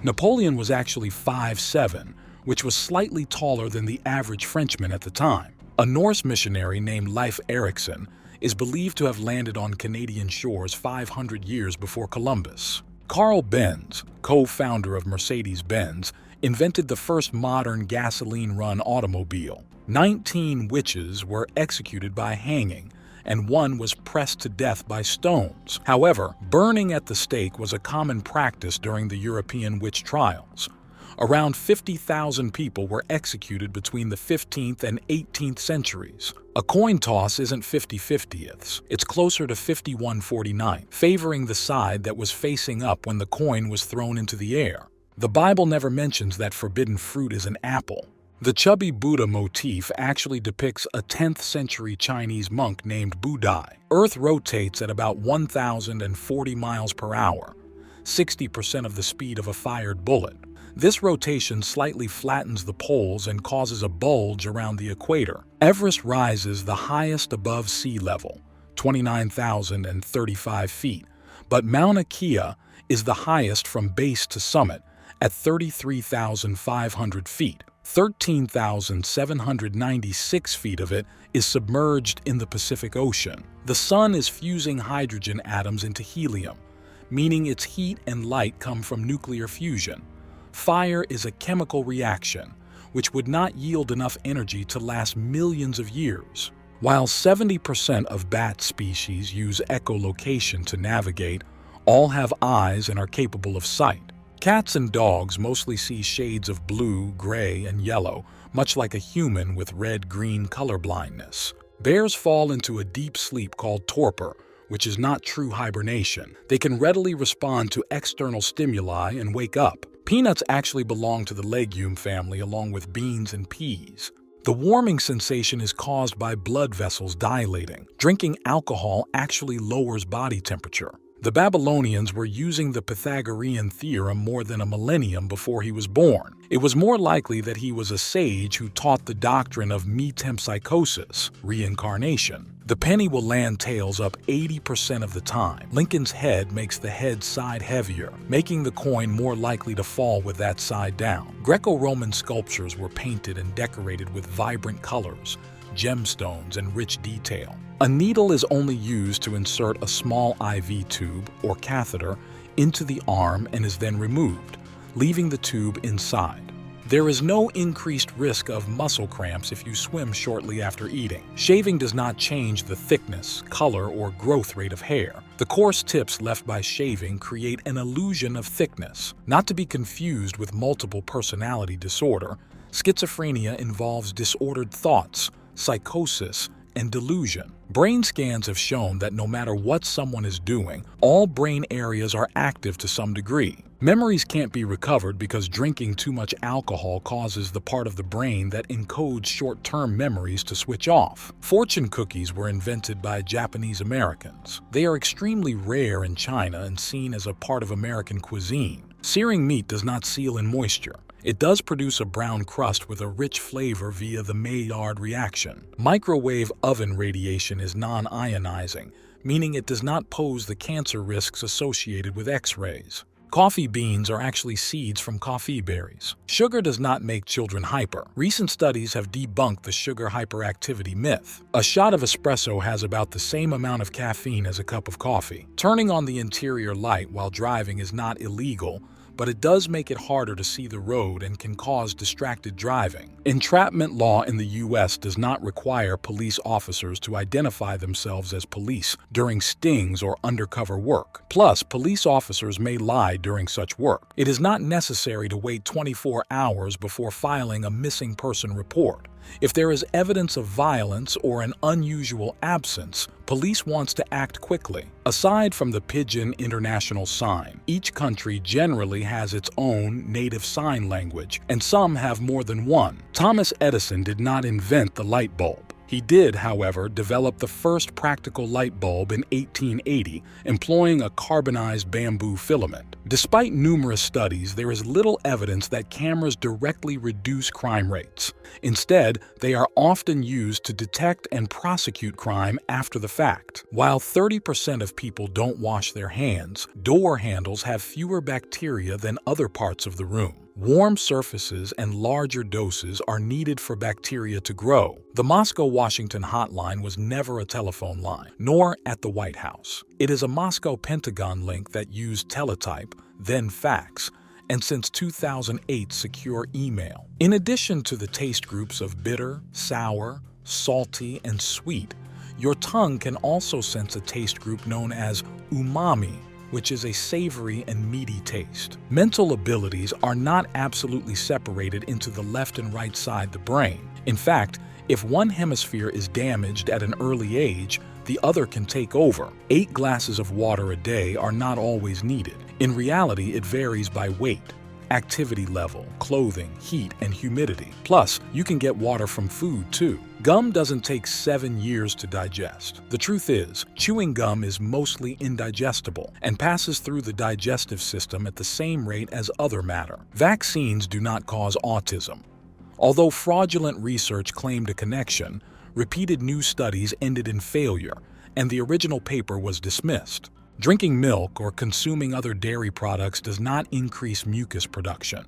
Napoleon was actually 5'7", which was slightly taller than the average Frenchman at the time. A Norse missionary named Leif Erikson is believed to have landed on Canadian shores 500 years before Columbus. Carl Benz, co-founder of Mercedes-Benz, invented the first modern gasoline-run automobile. 19 witches were executed by hanging, and one was pressed to death by stones. However, burning at the stake was a common practice during the European witch trials. Around 50,000 people were executed between the 15th and 18th centuries. A coin toss isn't 50/50ths, it's closer to 51/49, favoring the side that was facing up when the coin was thrown into the air. The Bible never mentions that forbidden fruit is an apple. The chubby Buddha motif actually depicts a 10th century Chinese monk named Budai. Earth rotates at about 1,040 miles per hour, 60% of the speed of a fired bullet. This rotation slightly flattens the poles and causes a bulge around the equator. Everest rises the highest above sea level, 29,035 feet, but Mauna Kea is the highest from base to summit at 33,500 feet. 13,796 feet of it is submerged in the Pacific Ocean. The sun is fusing hydrogen atoms into helium, meaning its heat and light come from nuclear fusion. Fire is a chemical reaction, which would not yield enough energy to last millions of years. While 70% of bat species use echolocation to navigate, all have eyes and are capable of sight. Cats and dogs mostly see shades of blue, gray, and yellow, much like a human with red-green color blindness. Bears fall into a deep sleep called torpor, which is not true hibernation. They can readily respond to external stimuli and wake up. Peanuts actually belong to the legume family along with beans and peas. The warming sensation is caused by blood vessels dilating. Drinking alcohol actually lowers body temperature. The Babylonians were using the Pythagorean theorem more than a millennium before he was born. It was more likely that he was a sage who taught the doctrine of metempsychosis, reincarnation. The penny will land tails up 80% of the time. Lincoln's head makes the head side heavier, making the coin more likely to fall with that side down. Greco-Roman sculptures were painted and decorated with vibrant colors, gemstones, and rich detail. A needle is only used to insert a small IV tube or catheter into the arm and is then removed, leaving the tube inside. There is no increased risk of muscle cramps if you swim shortly after eating. Shaving does not change the thickness, color, or growth rate of hair. The coarse tips left by shaving create an illusion of thickness. Not to be confused with multiple personality disorder, schizophrenia involves disordered thoughts, psychosis, and delusion. Brain scans have shown that no matter what someone is doing, all brain areas are active to some degree. Memories can't be recovered because drinking too much alcohol causes the part of the brain that encodes short-term memories to switch off. Fortune cookies were invented by Japanese Americans. They are extremely rare in China and seen as a part of American cuisine. Searing meat does not seal in moisture. It does produce a brown crust with a rich flavor via the Maillard reaction. Microwave oven radiation is non-ionizing, meaning it does not pose the cancer risks associated with X-rays. Coffee beans are actually seeds from coffee berries. Sugar does not make children hyper. Recent studies have debunked the sugar hyperactivity myth. A shot of espresso has about the same amount of caffeine as a cup of coffee. Turning on the interior light while driving is not illegal, but it does make it harder to see the road and can cause distracted driving. Entrapment law in the U.S. does not require police officers to identify themselves as police during stings or undercover work. Plus, police officers may lie during such work. It is not necessary to wait 24 hours before filing a missing person report. If there is evidence of violence or an unusual absence, police wants to act quickly. Aside from the Pidgin International Sign, each country generally has its own native sign language, and some have more than one. Thomas Edison did not invent the light bulb. He did, however, develop the first practical light bulb in 1880, employing a carbonized bamboo filament. Despite numerous studies, there is little evidence that cameras directly reduce crime rates. Instead, they are often used to detect and prosecute crime after the fact. While 30% of people don't wash their hands, door handles have fewer bacteria than other parts of the room. Warm surfaces and larger doses are needed for bacteria to grow. The Moscow-Washington hotline was never a telephone line, nor at the White House. It is a Moscow Pentagon link that used teletype, then fax, and since 2008 secure email. In addition to the taste groups of bitter, sour, salty, and sweet, your tongue can also sense a taste group known as umami, which is a savory and meaty taste. Mental abilities are not absolutely separated into the left and right side of the brain. In fact, if one hemisphere is damaged at an early age, the other can take over. 8 glasses of water a day are not always needed. In reality, it varies by weight, activity level, clothing, heat, and humidity. Plus, you can get water from food too. Gum doesn't take 7 years to digest. The truth is, chewing gum is mostly indigestible and passes through the digestive system at the same rate as other matter. Vaccines do not cause autism. Although fraudulent research claimed a connection, repeated new studies ended in failure, and the original paper was dismissed. Drinking milk or consuming other dairy products does not increase mucus production.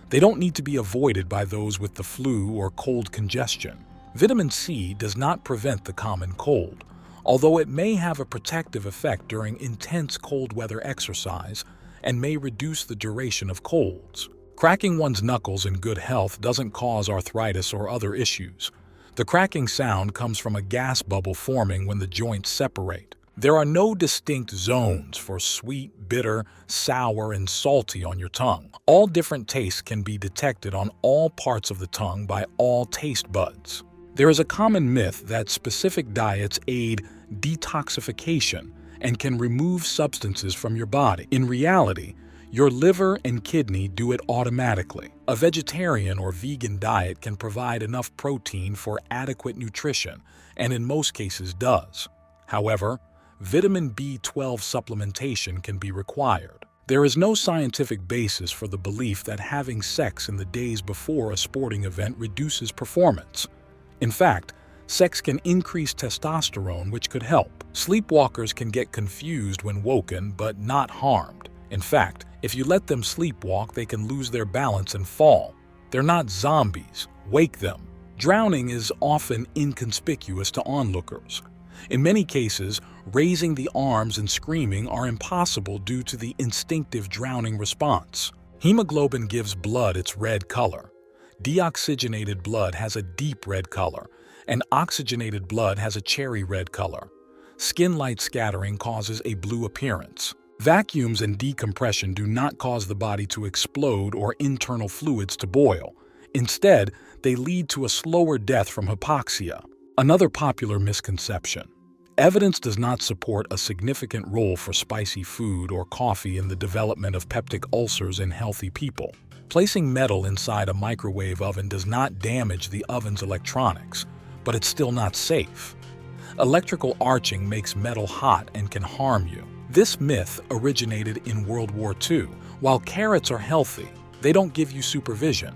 They don't need to be avoided by those with the flu or cold congestion. Vitamin C does not prevent the common cold, although it may have a protective effect during intense cold weather exercise and may reduce the duration of colds. Cracking one's knuckles in good health doesn't cause arthritis or other issues. The cracking sound comes from a gas bubble forming when the joints separate. There are no distinct zones for sweet, bitter, sour, and salty on your tongue. All different tastes can be detected on all parts of the tongue by all taste buds. There is a common myth that specific diets aid detoxification and can remove substances from your body. In reality, your liver and kidney do it automatically. A vegetarian or vegan diet can provide enough protein for adequate nutrition, and in most cases does. However, vitamin B12 supplementation can be required. There is no scientific basis for the belief that having sex in the days before a sporting event reduces performance. In fact, sex can increase testosterone, which could help. Sleepwalkers can get confused when woken, but not harmed. In fact, if you let them sleepwalk, they can lose their balance and fall. They're not zombies. Wake them. Drowning is often inconspicuous to onlookers. In many cases, raising the arms and screaming are impossible due to the instinctive drowning response. Hemoglobin gives blood its red color. Deoxygenated blood has a deep red color, and oxygenated blood has a cherry red color. Skin light scattering causes a blue appearance. Vacuums and decompression do not cause the body to explode or internal fluids to boil. Instead, they lead to a slower death from hypoxia. Another popular misconception: evidence does not support a significant role for spicy food or coffee in the development of peptic ulcers in healthy people. Placing metal inside a microwave oven does not damage the oven's electronics, but it's still not safe. Electrical arcing makes metal hot and can harm you. This myth originated in World War II. While carrots are healthy, they don't give you supervision.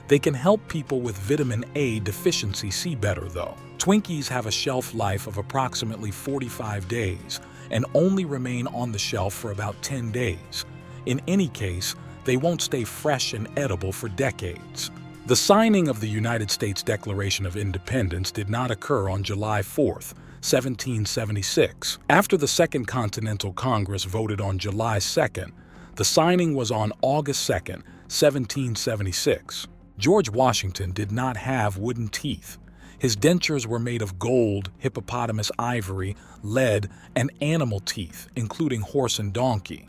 They can help people with vitamin A deficiency see better, though. Twinkies have a shelf life of approximately 45 days and only remain on the shelf for about 10 days. In any case, they won't stay fresh and edible for decades. The signing of the United States Declaration of Independence did not occur on July 4th, 1776. After the Second Continental Congress voted on July 2nd, the signing was on August 2nd, 1776. George Washington did not have wooden teeth. His dentures were made of gold, hippopotamus ivory, lead, and animal teeth, including horse and donkey.